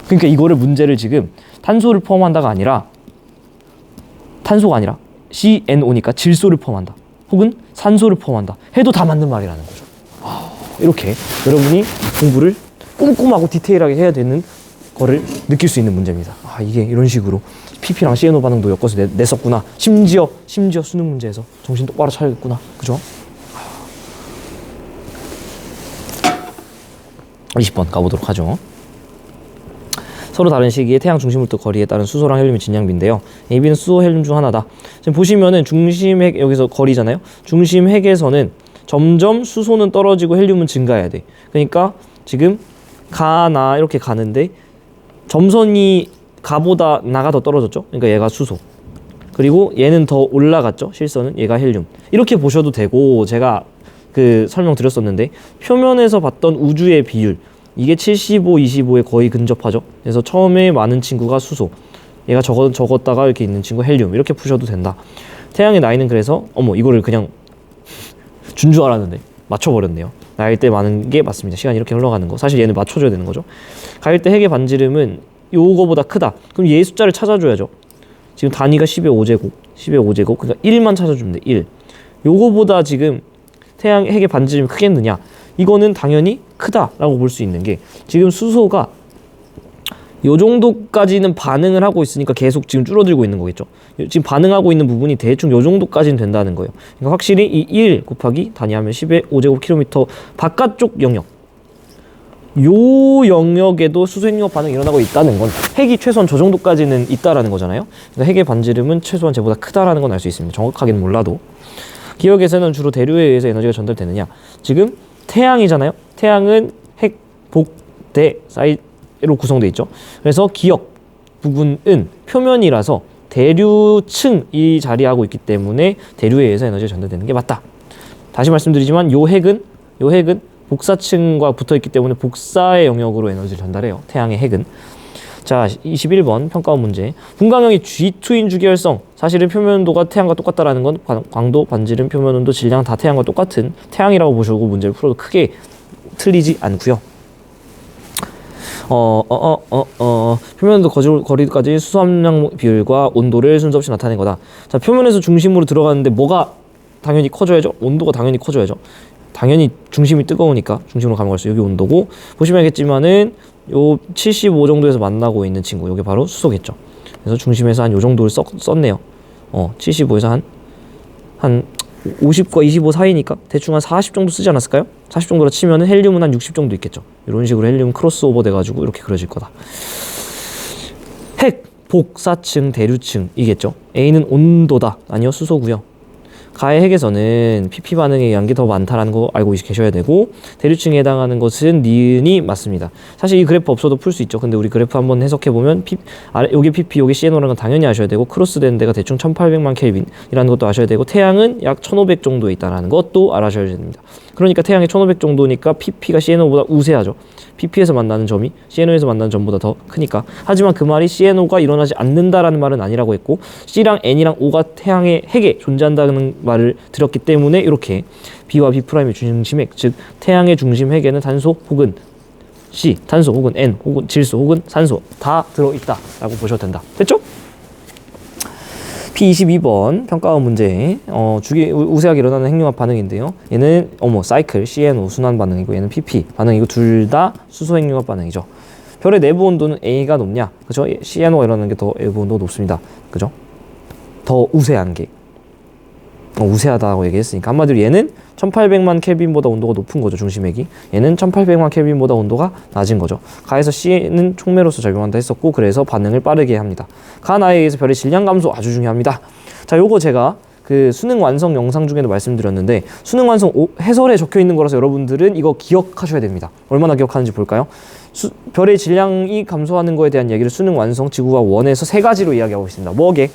그러니까 이거를 문제를 지금 탄소를 포함한다가 아니라 탄소가 아니라 CNO니까 질소를 포함한다. 혹은 산소를 포함한다 해도 다 맞는 말이라는 거죠. 이렇게 여러분이 공부를 꼼꼼하고 디테일하게 해야 되는 거를 느낄 수 있는 문제입니다. 이게 이런 식으로 PP랑 CNO 반응도 엮어서 냈었구나. 심지어 수능 문제에서 정신 똑바로 차리겠구나. 그죠? 20번 가보도록 하죠. 서로 다른 시기에 태양 중심으로부터 거리에 따른 수소랑 헬륨의 진량비인데요. AB는 수소, 헬륨 중 하나다. 지금 보시면은 중심핵 여기서 거리잖아요. 중심핵에서는 점점 수소는 떨어지고 헬륨은 증가해야 돼. 그러니까 지금 가나 이렇게 가는데 점선이 가보다 나가 더 떨어졌죠. 그러니까 얘가 수소. 그리고 얘는 더 올라갔죠. 실선은 얘가 헬륨. 이렇게 보셔도 되고 제가 그 설명드렸었는데 표면에서 봤던 우주의 비율 이게 75, 25에 거의 근접하죠. 그래서 처음에 많은 친구가 수소, 얘가 적었다가 이렇게 있는 친구 헬륨 이렇게 푸셔도 된다. 태양의 나이는 그래서 이거를 그냥 준 줄 알았는데 맞춰버렸네요. 나일 때 많은 게 맞습니다. 시간이 이렇게 흘러가는 거. 사실 얘는 맞춰줘야 되는 거죠. 가일 때 핵의 반지름은 요거보다 크다. 그럼 얘 숫자를 찾아줘야죠. 지금 단위가 10의 5제곱 그러니까 1만 찾아주면 돼. 1. 요거보다 지금 태양 핵의 반지름이 크겠느냐? 이거는 당연히 크다라고 볼 수 있는 게 지금 수소가 요 정도까지는 반응을 하고 있으니까 계속 지금 줄어들고 있는 거겠죠. 지금 반응하고 있는 부분이 대충 요 정도까지는 된다는 거예요. 그러니까 확실히 이 1 곱하기 단위하면 10의 5제곱킬로미터 바깥쪽 영역 요 영역에도 수소핵융합 반응이 일어나고 있다는 건 핵이 최소한 저 정도까지는 있다라는 거잖아요. 그러니까 핵의 반지름은 최소한 쟤보다 크다라는 건 알 수 있습니다. 정확하게는 몰라도. 기억에서는 주로 대류에 의해서 에너지가 전달되느냐. 지금 태양이잖아요. 태양은 핵, 복, 대 사이로 구성되어 있죠. 그래서 기억 부분은 표면이라서 대류층이 자리하고 있기 때문에 대류에 의해서 에너지가 전달되는 게 맞다. 다시 말씀드리지만 요 핵은 복사층과 붙어있기 때문에 복사의 영역으로 에너지를 전달해요. 태양의 핵은. 자, 21번 평가원 문제. 분광형이 G2인 주기혈성. 사실은 표면온도가 태양과 똑같다라는 건 광도, 반지름, 표면온도, 질량 다 태양과 똑같은 태양이라고 보시고 문제를 풀어도 크게 틀리지 않고요. 표면온도 거리까지 수소 함량 비율과 온도를 순서 없이 나타낸 거다. 자, 표면에서 중심으로 들어가는데 뭐가 당연히 커져야죠? 온도가 당연히 커져야죠. 당연히 중심이 뜨거우니까 중심으로 가면 갈수록 여기 온도고, 보시면 알겠지만은 요 75 정도에서 만나고 있는 친구, 요게 바로 수소겠죠. 그래서 중심에서 한 요 정도를 썼네요. 75에서 한 50과 25 사이니까 대충 한 40 정도 쓰지 않았을까요? 40 정도로 치면은 헬륨은 한 60 정도 있겠죠. 이런 식으로 헬륨 크로스오버 돼가지고 이렇게 그려질 거다. 핵, 복사층, 대류층이겠죠. A는 온도다. 아니요, 수소고요. 가의 핵에서는 PP 반응의 양이 더 많다라는 거 알고 계셔야 되고, 대류층에 해당하는 것은 니은이 맞습니다. 사실 이 그래프 없어도 풀 수 있죠. 근데 우리 그래프 한번 해석해보면 요게 PP, 요게 CNO라는 건 당연히 아셔야 되고, 크로스된 데가 대충 1800만 켈빈이라는 것도 아셔야 되고, 태양은 약 1500 정도에 있다는 것도 알아셔야 됩니다. 그러니까 태양이 1500 정도니까 PP가 CNO보다 우세하죠. PP에서 만나는 점이 CNO에서 만나는 점보다 더 크니까. 하지만 그 말이 CNO가 일어나지 않는다라는 말은 아니라고 했고, C랑 N이랑 O가 태양의 핵에 존재한다는 말을 드렸기 때문에 이렇게 B와 B'의 중심핵, 즉 태양의 중심 핵에는 탄소 혹은 C, 탄소 혹은 N 혹은 질소 혹은 산소 다 들어있다 라고 보셔도 된다. 됐죠? P22번 평가원 문제. 우세하게 일어나는 핵융합 반응인데요. 얘는 사이클 CNO 순환 반응이고, 얘는 PP 반응이고, 둘 다 수소 핵융합 반응이죠. 별의 내부 온도는 A가 높냐? 그죠? CNO가 일어나는 게 더 내부 온도가 높습니다. 그죠? 더 우세한 게. 우세하다고 얘기했으니까 한마디로 얘는 1800만 켈빈보다 온도가 높은 거죠. 중심핵이. 얘는 1800만 켈빈보다 온도가 낮은 거죠. 가에서 C는 촉매로서 작용한다 했었고, 그래서 반응을 빠르게 합니다. 가 나에 의해서 별의 질량 감소 아주 중요합니다. 자, 요거 제가 그 수능 완성 영상 중에도 말씀드렸는데, 수능 완성 해설에 적혀 있는 거라서 여러분들은 이거 기억하셔야 됩니다. 얼마나 기억하는지 볼까요? 별의 질량이 감소하는 거에 대한 얘기를 수능 완성 지구과학 1에서 3가지로 이야기하고 있습니다. 뭐게?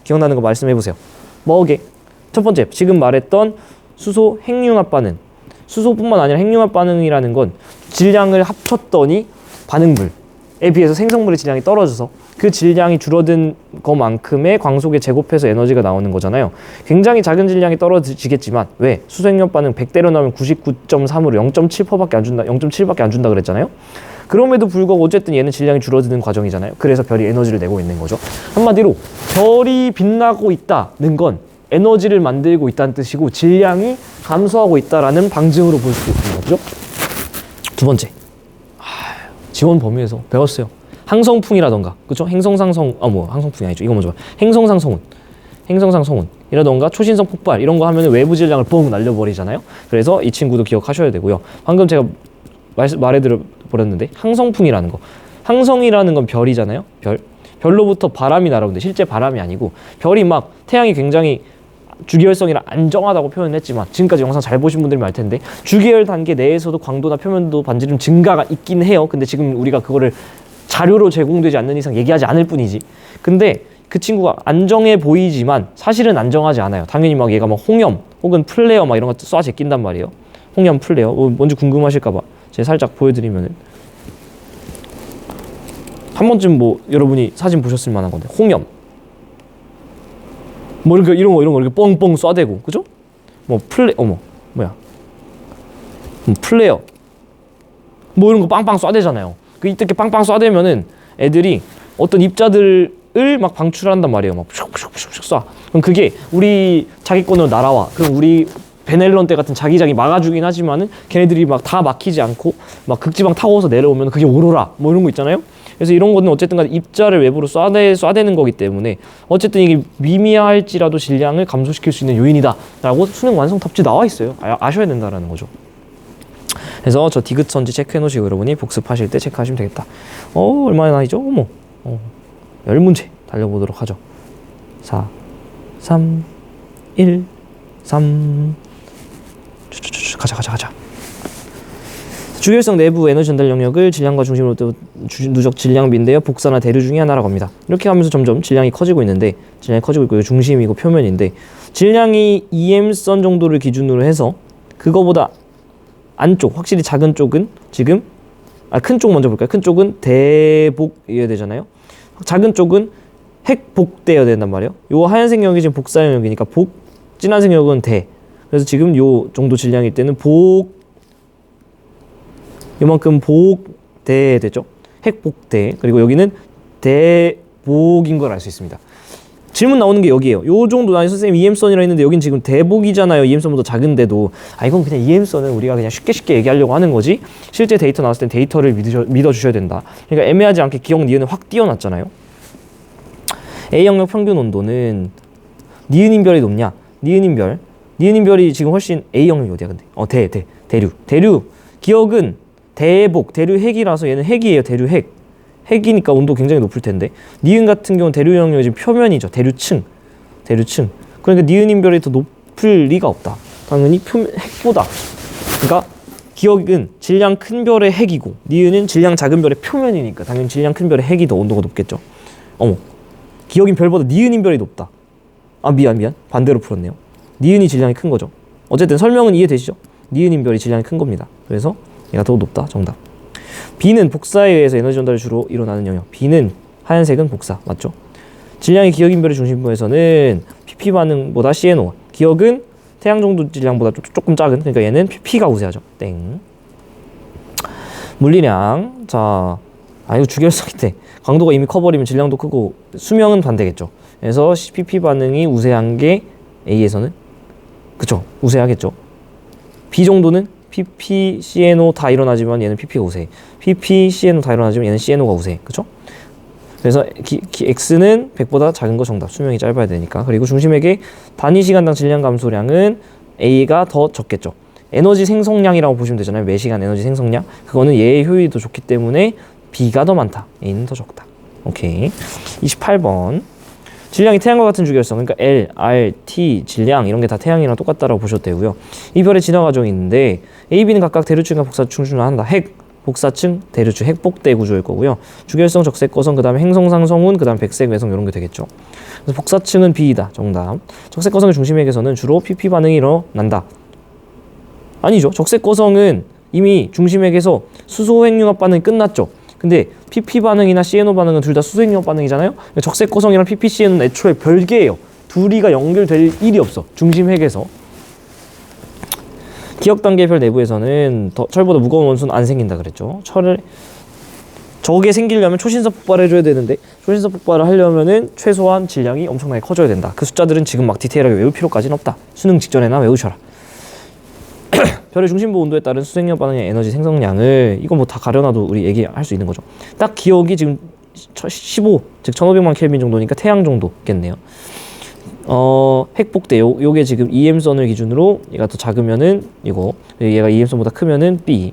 기억나는 거 말씀해 보세요. 뭐게? 첫 번째, 지금 말했던 수소 핵융합 반응. 수소뿐만 아니라 핵융합 반응이라는 건 질량을 합쳤더니 반응물에 비해서 생성물의 질량이 떨어져서 그 질량이 줄어든 것만큼의 광속에 제곱해서 에너지가 나오는 거잖아요. 굉장히 작은 질량이 떨어지겠지만, 왜? 수소 핵융합 반응 100대로 나오면 99.3으로 0.7%밖에 안 준다, 0.7밖에 안 준다 그랬잖아요. 그럼에도 불구하고 어쨌든 얘는 질량이 줄어드는 과정이잖아요. 그래서 별이 에너지를 내고 있는 거죠. 한마디로 별이 빛나고 있다는 건 에너지를 만들고 있다는 뜻이고, 질량이 감소하고 있다라는 방증으로 볼 수 있는 거죠. 두 번째, 지원 범위에서 배웠어요. 항성풍이라던가, 그렇죠? 항성풍이 아니죠. 이거 먼저 봐. 행성상성운이라던가 초신성 폭발 이런 거 하면 외부 질량을 뻥 날려버리잖아요. 그래서 이 친구도 기억하셔야 되고요. 방금 제가 말해드려 버렸는데, 항성풍이라는 거, 항성이라는 건 별이잖아요. 별로부터 바람이 날아오는데 실제 바람이 아니고, 별이 막 태양이 굉장히 주기혈성이라 안정하다고 표현했지만, 지금까지 영상 잘 보신 분들이 알 텐데, 주기혈 단계 내에서도 광도나 표면도 반지름 증가가 있긴 해요. 근데 지금 우리가 그거를 자료로 제공되지 않는 이상 얘기하지 않을 뿐이지. 근데 그 친구가 안정해 보이지만 사실은 안정하지 않아요. 당연히 막 얘가 막 홍염 혹은 플레어 막 이런 거 쏴 제낀단 말이에요. 홍염, 플레어. 뭔지 궁금하실까봐 제가 살짝 보여드리면은, 한 번쯤 여러분이 사진 보셨을 만한 건데, 홍염 이런 거 이렇게 뻥뻥 쏴대고, 그죠? 플레어 이런 거 빵빵 쏴대잖아요. 이렇게 빵빵 쏴대면은 애들이 어떤 입자들을 막 방출한단 말이에요. 막 슉슉슉슉 쏴. 그럼 그게 우리 자기권으로 날아와. 그럼 우리 베넬론 때 같은 자기장이 막아주긴 하지만은 걔네들이 막 다 막히지 않고 막 극지방 타고서 내려오면 그게 오로라 이런 거 있잖아요. 그래서 이런 거는 어쨌든 간에 입자를 외부로 쏴대는 거기 때문에 어쨌든 이게 미미할지라도 질량을 감소시킬 수 있는 요인이다 라고 수능 완성 답지 나와 있어요. 아셔야 된다라는 거죠. 그래서 저 디귿선지 체크해 놓으시고 여러분이 복습하실 때 체크하시면 되겠다. 얼마나 나이죠? 어머. 10문제 달려보도록 하죠. 4, 3, 1, 3. 가자. 주결성 내부 에너지 전달 영역을 질량과 중심으로 누적 질량비인데요. 복사나 대류 중에 하나라고 합니다. 이렇게 하면서 점점 질량이 커지고 있는데, 질량이 커지고 있고 중심이고 표면인데, 질량이 EM선 정도를 기준으로 해서 그거보다 안쪽, 확실히 작은 쪽은 지금 큰 쪽 먼저 볼까요? 큰 쪽은 대복이어야 되잖아요. 작은 쪽은 핵복대여야 된단 말이에요. 요 하얀색 영역이 지금 복사 영역이니까 진한색 영역은 대. 그래서 지금 요 정도 질량일 때는 요만큼 복대 되죠. 핵복대. 그리고 여기는 대복인 걸 알 수 있습니다. 질문 나오는 게 여기에요. 요 정도, 아니 선생님 EM선이라 했는데 여긴 지금 대복이잖아요. EM선보다 작은데도. 이건 그냥 EM선은 우리가 그냥 쉽게 얘기하려고 하는 거지. 실제 데이터 나왔을 땐 데이터를 믿어주셔야 된다. 그러니까 애매하지 않게 기억 니은을 확 띄워놨잖아요. A 영역 평균 온도는 니은인별이 높냐? 니은인별이 지금 훨씬 A 영역이 어디야 근데? 대류. 기억은 대류 핵이라서 얘는 핵이에요. 대류 핵이니까 온도 굉장히 높을 텐데, 니은 같은 경우는 대류 영역이 지금 표면이죠. 대류층. 그러니까 니은인별이 더 높을 리가 없다. 당연히 핵보다. 그러니까 기억은 질량 큰 별의 핵이고 니은은 질량 작은 별의 표면이니까 당연히 질량 큰 별의 핵이 더 온도가 높겠죠. 기억인 별보다 니은인 별이 높다. 미안. 반대로 풀었네요. 니은이 질량이 큰 거죠. 어쨌든 설명은 이해되시죠? 니은인 별이 질량이 큰 겁니다. 그래서 얘가 더 높다. 정답. B는 복사에 의해서 에너지 전달이 주로 일어나는 영역. B는 하얀색은 복사. 맞죠? 질량이 기억인 별의 중심부에서는 PP 반응보다 CNO. 기억은 태양 정도 질량보다 조금 작은, 그러니까 얘는 PP가 우세하죠. 땡. 물리량. 자, 이거 주결성인데 강도가 이미 커버리면 질량도 크고 수명은 반대겠죠. 그래서 PP 반응이 우세한 게 A에서는, 그쵸? 우세하겠죠. B 정도는 PP, CNO 다 일어나지만 얘는 PP가 우세해. PP, CNO 다 일어나지만 얘는 CNO가 우세해. 그쵸? 그래서 X는 100보다 작은 거 정답. 수명이 짧아야 되니까. 그리고 중심에게 단위 시간당 질량 감소량은 A가 더 적겠죠. 에너지 생성량이라고 보시면 되잖아요. 매시간 에너지 생성량. 그거는 얘의 효율이 더 좋기 때문에 B가 더 많다. A는 더 적다. 오케이. 28번. 질량이 태양과 같은 주결성, 그러니까 L, R, T, 질량 이런 게 다 태양이랑 똑같다라고 보셔도 되고요. 이 별의 진화 과정이 있는데 A, B는 각각 대류층과 복사층 준화한다. 핵, 복사층, 대류층, 핵복대 구조일 거고요. 주결성, 적색, 거성, 그 다음에 행성, 상성운, 그 다음 백색, 외성 이런 게 되겠죠. 그래서 복사층은 B이다. 정답. 적색, 거성의 중심액에서는 주로 PP 반응이 일어난다. 아니죠. 적색, 거성은 이미 중심액에서 수소핵융합 반응이 끝났죠. 근데 PP 반응이나 CNO 반응은 둘 다 수소핵융합 반응이잖아요. 적색 거성이랑 PP, CNO는 애초에 별개예요. 둘이가 연결될 일이 없어. 중심핵에서. 기억 단계 별 내부에서는 철보다 무거운 원소는 안 생긴다 그랬죠. 저게 생기려면 초신성 폭발을 해줘야 되는데, 초신성 폭발을 하려면은 최소한 질량이 엄청나게 커져야 된다. 그 숫자들은 지금 막 디테일하게 외울 필요까지는 없다. 수능 직전에나 외우셔라. 별의 중심부 온도에 따른 수생력 반응의 에너지 생성량을, 이거 뭐 다 가려놔도 우리 얘기할 수 있는 거죠. 딱 기억이 지금 15, 즉 1500만 켈빈 정도니까 태양 정도겠네요. 핵복대, 요게 지금 EM선을 기준으로 얘가 더 작으면은 이거, 얘가 EM선보다 크면은 B.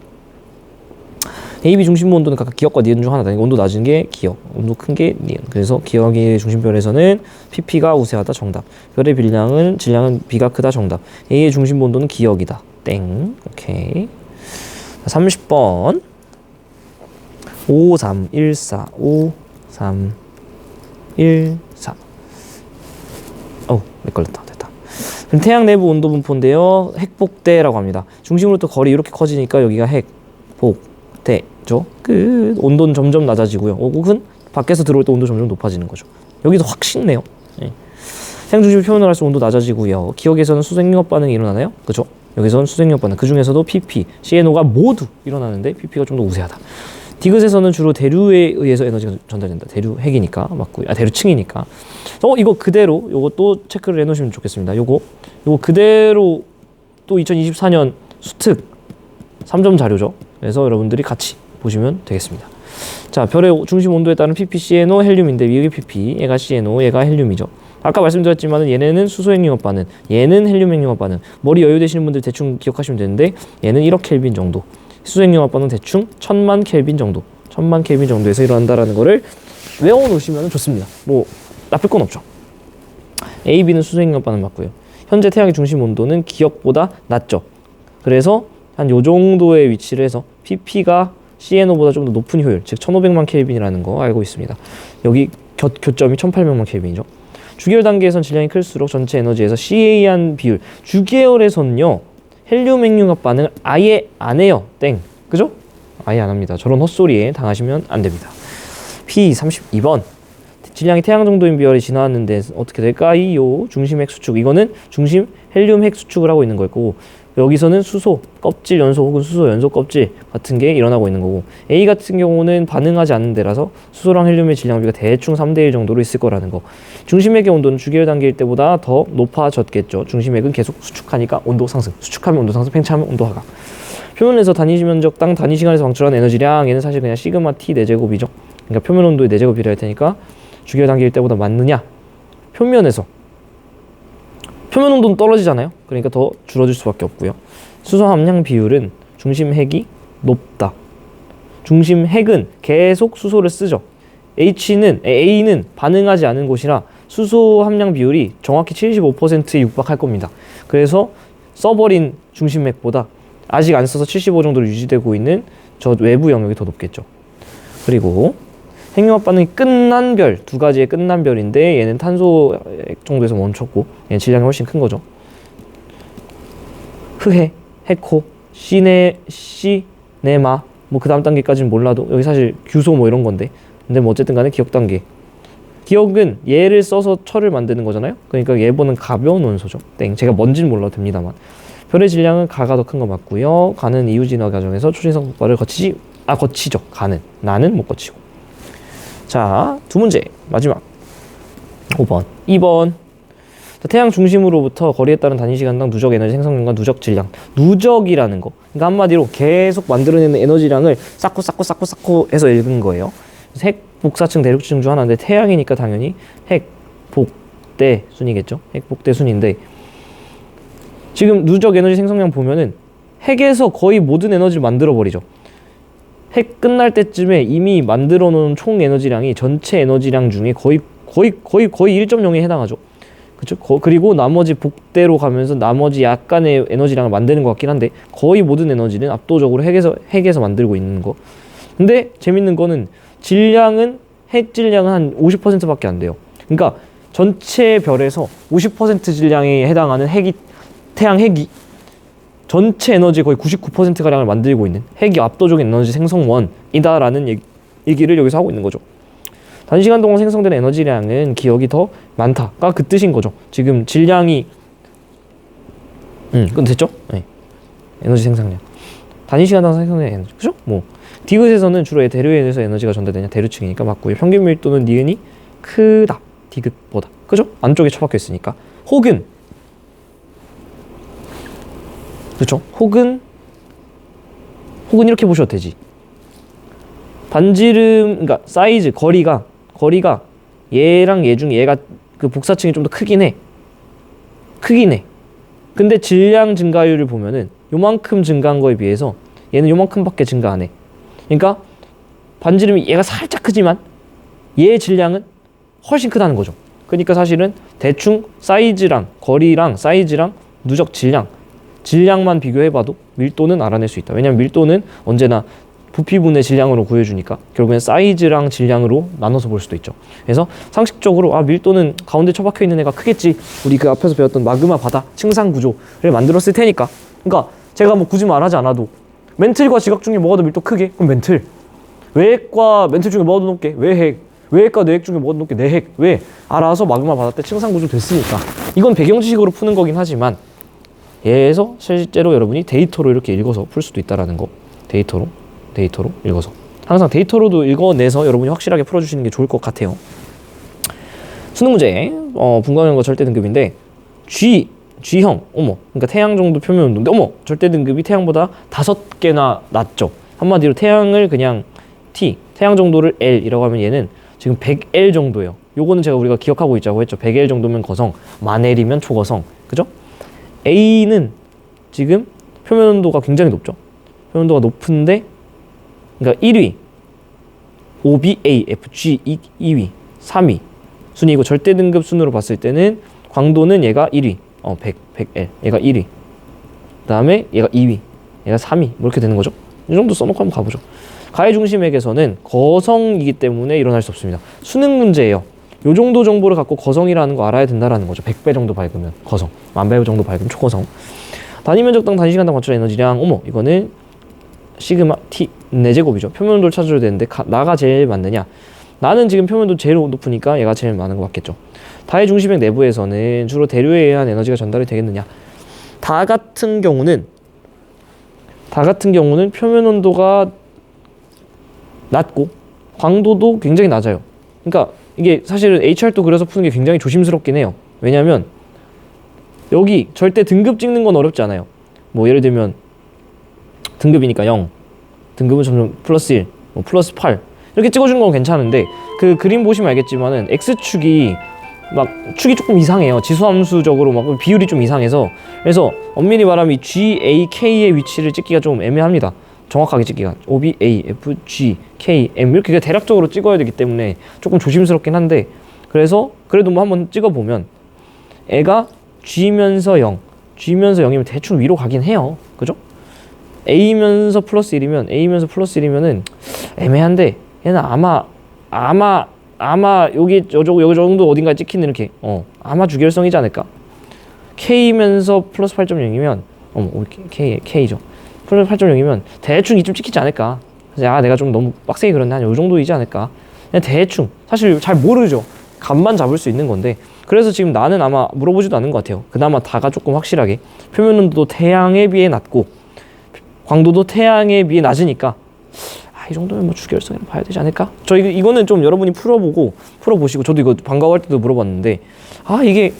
AB 중심부 온도는 각각 기억과 니은 중 하나다. 온도 낮은 게 기억, 온도 큰 게 니은. 그래서 기억의 중심별에서는 PP가 우세하다. 정답. 별의 질량은 B가 크다. 정답. A의 중심부 온도는 기억이다. 땡. 오케이. 30번. 5, 3, 1, 4, 5, 3, 1, 4. 헷갈렸다. 됐다. 그럼 태양 내부 온도 분포인데요. 핵복대라고 합니다. 중심으로부터 거리 이렇게 커지니까 여기가 핵복대죠. 끝. 온도는 점점 낮아지고요. 혹은 밖에서 들어올 때 온도 점점 높아지는 거죠. 여기서 확 식네요. 예. 태양 중심을 표현을 할수록 온도 낮아지고요. 기억에서는 수생융합 반응이 일어나나요? 그죠? 여기서는 수생력 반응, 그 중에서도 PP, CNO가 모두 일어나는데 PP가 좀 더 우세하다. 디귿에서는 주로 대류에 의해서 에너지가 전달된다. 대류 핵이니까 맞고, 대류층이니까. 이거 그대로 요것도 체크를 해놓으시면 좋겠습니다. 요거 그대로 또 2024년 수특 3점 자료죠. 그래서 여러분들이 같이 보시면 되겠습니다. 자, 별의 중심 온도에 따른 PP, CNO, 헬륨인데 위에 PP, 얘가 CNO, 얘가 헬륨이죠. 아까 말씀드렸지만 얘네는 수소핵융합 반응, 얘는 헬륨핵융합 반응. 머리 여유되시는 분들 대충 기억하시면 되는데 얘는 1억 켈빈 정도. 수소핵융합 반응 대충 1000만 켈빈 정도, 1000만 켈빈 정도에서 일어난다라는 거를 외워놓으시면 좋습니다. 뭐 나쁠 건 없죠. A, B는 수소핵융합 반응 맞고요. 현재 태양의 중심 온도는 기억보다 낮죠. 그래서 한 요 정도의 위치를 해서 PP가 CNO보다 좀 더 높은 효율, 즉 1500만 켈빈이라는 거 알고 있습니다. 여기 교점이 1800만 켈빈이죠. 주계열 단계에선 질량이 클수록 전체 에너지에서 CA한 비율, 주계열에선요 헬륨 핵융합 반응을 아예 안 해요. 땡. 그죠? 아예 안 합니다. 저런 헛소리에 당하시면 안 됩니다. P32번. 질량이 태양 정도인 비열이 지나왔는데 어떻게 될까요? 중심 핵 수축. 이거는 중심 헬륨 핵 수축을 하고 있는 거고, 여기서는 수소 껍질 연소 혹은 수소 연소 껍질 같은 게 일어나고 있는 거고, A 같은 경우는 반응하지 않는 데라서 수소랑 헬륨의 질량비가 대충 3대1 정도로 있을 거라는 거. 중심핵의 온도는 주계열 단계일 때보다 더 높아졌겠죠. 중심핵은 계속 수축하니까 온도 상승, 수축하면 온도 상승, 팽창하면 온도 하강. 표면에서 단위 면적당 단위 시간에서 방출하는 에너지량, 얘는 사실 그냥 시그마 T 4제곱이죠. 그러니까 표면 온도의 4제곱이라 할 테니까 주계열 단계일 때보다 많느냐? 표면에서 표면 온도는 떨어지잖아요. 그러니까 더 줄어들 수밖에 없고요. 수소 함량 비율은 중심 핵이 높다. 중심 핵은 계속 수소를 쓰죠. A는 반응하지 않은 곳이라 수소 함량 비율이 정확히 75%에 육박할 겁니다. 그래서 써버린 중심 핵보다 아직 안 써서 75 정도로 유지되고 있는 저 외부 영역이 더 높겠죠. 그리고 핵융합 반응이 끝난 별, 두 가지의 끝난 별인데 얘는 탄소 정도에서 멈췄고 얘는 질량이 훨씬 큰 거죠. 흐해, 해코, 시네마 뭐 그 다음 단계까지는 몰라도 여기 사실 규소 뭐 이런 건데, 근데 뭐 어쨌든 간에 기억 단계. 기억은 얘를 써서 철을 만드는 거잖아요. 그러니까 얘보는 가벼운 원소죠. 땡. 제가 뭔지는 몰라도 됩니다만. 별의 질량은 가가 더 큰 거 맞고요. 가는 이후 진화 과정에서 초신성 폭발을 거치죠. 가는. 나는 못 거치고. 자, 두 문제. 마지막. 5번. 2번. 태양 중심으로부터 거리에 따른 단위 시간당 누적 에너지 생성량과 누적 질량. 누적이라는 거. 그러니까 한마디로 계속 만들어내는 에너지량을 쌓고 해서 읽은 거예요. 핵, 복사층, 대륙층 중 하나인데 태양이니까 당연히 핵, 복, 대 순이겠죠. 핵, 복, 대 순인데 지금 누적 에너지 생성량 보면은 핵에서 거의 모든 에너지를 만들어버리죠. 핵 끝날 때쯤에 이미 만들어 놓은 총 에너지량이 전체 에너지량 중에 거의 1.0에 해당하죠. 그쵸? 그리고 나머지 복대로 가면서 나머지 약간의 에너지량을 만드는 것 같긴 한데 거의 모든 에너지는 압도적으로 핵에서 만들고 있는 거. 근데 재밌는 거는 핵 질량은 한 50%밖에 안 돼요. 그러니까 전체 별에서 50% 질량에 해당하는 태양 핵이 전체 에너지 거의 99%가량을 만들고 있는 핵이 압도적인 에너지 생성원이다라는 얘기를 여기서 하고 있는 거죠. 단시간 동안 생성된 에너지량은 기억이 더 많다가 그 뜻인 거죠. 지금 질량이 그건 됐죠? 네. 에너지 생성량. 단시간 동안 생성된 에너지. 그죠? 뭐 디귿에서는 주로 대류에서 에너지가 전달되냐? 대류층이니까 맞고요. 평균 밀도는 니은이 크다. 디귿보다. 그죠? 안쪽에 처박혀 있으니까. 혹은 그렇죠? 혹은 이렇게 보셔도 되지. 반지름, 그러니까 사이즈, 거리가 얘랑 얘 중에 얘가 그 복사층이 좀 더 크긴 해. 근데 질량 증가율을 보면은 요만큼 증가한 거에 비해서 얘는 요만큼밖에 증가 안 해. 그러니까 반지름이 얘가 살짝 크지만 얘의 질량은 훨씬 크다는 거죠. 그러니까 사실은 대충 사이즈랑 거리랑 사이즈랑 누적 질량만 비교해봐도 밀도는 알아낼 수 있다. 왜냐면 밀도는 언제나 부피분의 질량으로 구해주니까 결국엔 사이즈랑 질량으로 나눠서 볼 수도 있죠. 그래서 상식적으로 밀도는 가운데 처박혀 있는 애가 크겠지. 우리 그 앞에서 배웠던 마그마 바다 층상 구조를 만들었을 테니까. 그러니까 제가 뭐 굳이 말하지 않아도 멘틀과 지각 중에 뭐가 더 밀도 크게? 그럼 멘틀. 외핵과 멘틀 중에 뭐가 더 높게? 외핵. 외핵과 내핵 중에 뭐가 더 높게? 내핵. 왜? 알아서 마그마 바다 때 층상 구조 됐으니까. 이건 배경 지식으로 푸는 거긴 하지만 얘에서 실제로 여러분이 데이터로 이렇게 읽어서 풀 수도 있다라는 거. 데이터로 읽어서. 항상 데이터로도 읽어내서 여러분이 확실하게 풀어주시는 게 좋을 것 같아요. 수능 문제, 분광형과 절대 등급인데 G형, 그러니까 태양 정도 표면 운동인데, 절대 등급이 태양보다 5개나 낮죠. 한마디로 태양을 그냥 태양 정도를 L이라고 하면 얘는 지금 100L 정도예요. 요거는 우리가 기억하고 있자고 했죠. 100L 정도면 거성, 1000L이면 초거성, 그죠? A는 지금 표면 온도가 굉장히 높죠. 표면도가 높은데, 그러니까 1위 O, B, A, F, G 2위, 3위 순위이고 절대 등급 순으로 봤을 때는 광도는 얘가 1위, 100, 100L, 얘가 1위. 그다음에 얘가 2위, 얘가 3위. 뭐 이렇게 되는 거죠. 이 정도 써놓고 한번 가보죠. 가해 중심액에서는 거성이기 때문에 일어날 수 없습니다. 수능 문제예요. 요 정도 정보를 갖고 거성이라는 거 알아야 된다라는 거죠. 100배 정도 밝으면 거성, 10,000배 정도 밝으면 초거성. 단위 면적당 단위 시간당 관찰 에너지량, 이거는 시그마 T 4제곱이죠. 표면도를 찾아줘야 되는데 나가 제일 많느냐? 나는 지금 표면도 제일 높으니까 얘가 제일 많은 거 맞겠죠. 다의 중심액 내부에서는 주로 대류에 의한 에너지가 전달이 되겠느냐? 다 같은 경우는 표면 온도가 낮고 광도도 굉장히 낮아요. 그러니까 이게 사실은 HR도 그래서 푸는 게 굉장히 조심스럽긴 해요. 왜냐하면 여기 절대 등급 찍는 건 어렵지 않아요. 뭐 예를 들면 등급이니까 0, 등급은 점점 플러스 1, 뭐 플러스 8 이렇게 찍어주는 건 괜찮은데 그 그림 보시면 알겠지만은 X축이 막 축이 조금 이상해요. 지수함수적으로 막 비율이 좀 이상해서. 그래서 엄밀히 말하면 이 G, A, K의 위치를 찍기가 좀 애매합니다. 정확하게 찍기가 O, B, A, F, G, K, M 이렇게 대략적으로 찍어야 되기 때문에 조금 조심스럽긴 한데, 그래서 그래도 뭐 한번 찍어보면 애가 G면서 0, G면서 0이면 대충 위로 가긴 해요. 그죠? A면서 플러스 1이면은 애매한데, 얘는 아마 여기 정도 어딘가에 찍히는 이렇게 아마 주결성이지 않을까. K면서 플러스 8.0이면 K죠. 플러스 8.0이면 대충 이쯤 찍히지 않을까. 그래서 내가 좀 너무 빡세게 그렸네, 한 요 정도이지 않을까. 그냥 대충, 사실 잘 모르죠. 감만 잡을 수 있는 건데, 그래서 지금 나는 아마 물어보지도 않은 것 같아요. 그나마 다가 조금 확실하게 표면 온도도 태양에 비해 낮고 광도도 태양에 비해 낮으니까 이 정도면 뭐 주결성이라고 봐야 되지 않을까? 저 이거는 좀 여러분이 풀어보시고, 저도 이거 방과후 할 때도 물어봤는데 이게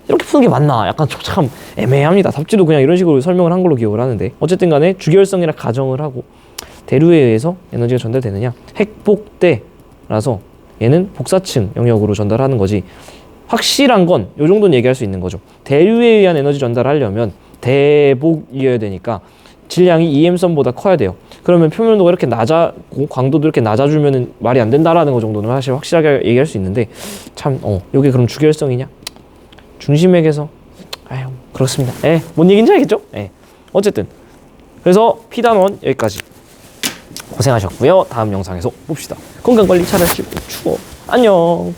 이렇게 푸는 게 맞나? 약간 참 애매합니다. 답지도 그냥 이런 식으로 설명을 한 걸로 기억을 하는데, 어쨌든 간에 주결성이라 가정을 하고 대류에 의해서 에너지가 전달되느냐? 핵복대라서 얘는 복사층 영역으로 전달하는 거지, 확실한 건 요 정도는 얘기할 수 있는 거죠. 대류에 의한 에너지 전달을 하려면 대복이어야 되니까 질량이 EM선보다 커야 돼요. 그러면 표면도가 이렇게 낮아고 광도도 이렇게 낮아주면 말이 안 된다라는 거 정도는 사실 확실하게 얘기할 수 있는데, 참 요게 그럼 주결성이냐? 중심액에서 그렇습니다. 뭔 얘기인지 알겠죠? 어쨌든 그래서 P단원 여기까지 고생하셨고요. 다음 영상에서 봅시다. 건강관리 잘하시고 추워. 안녕.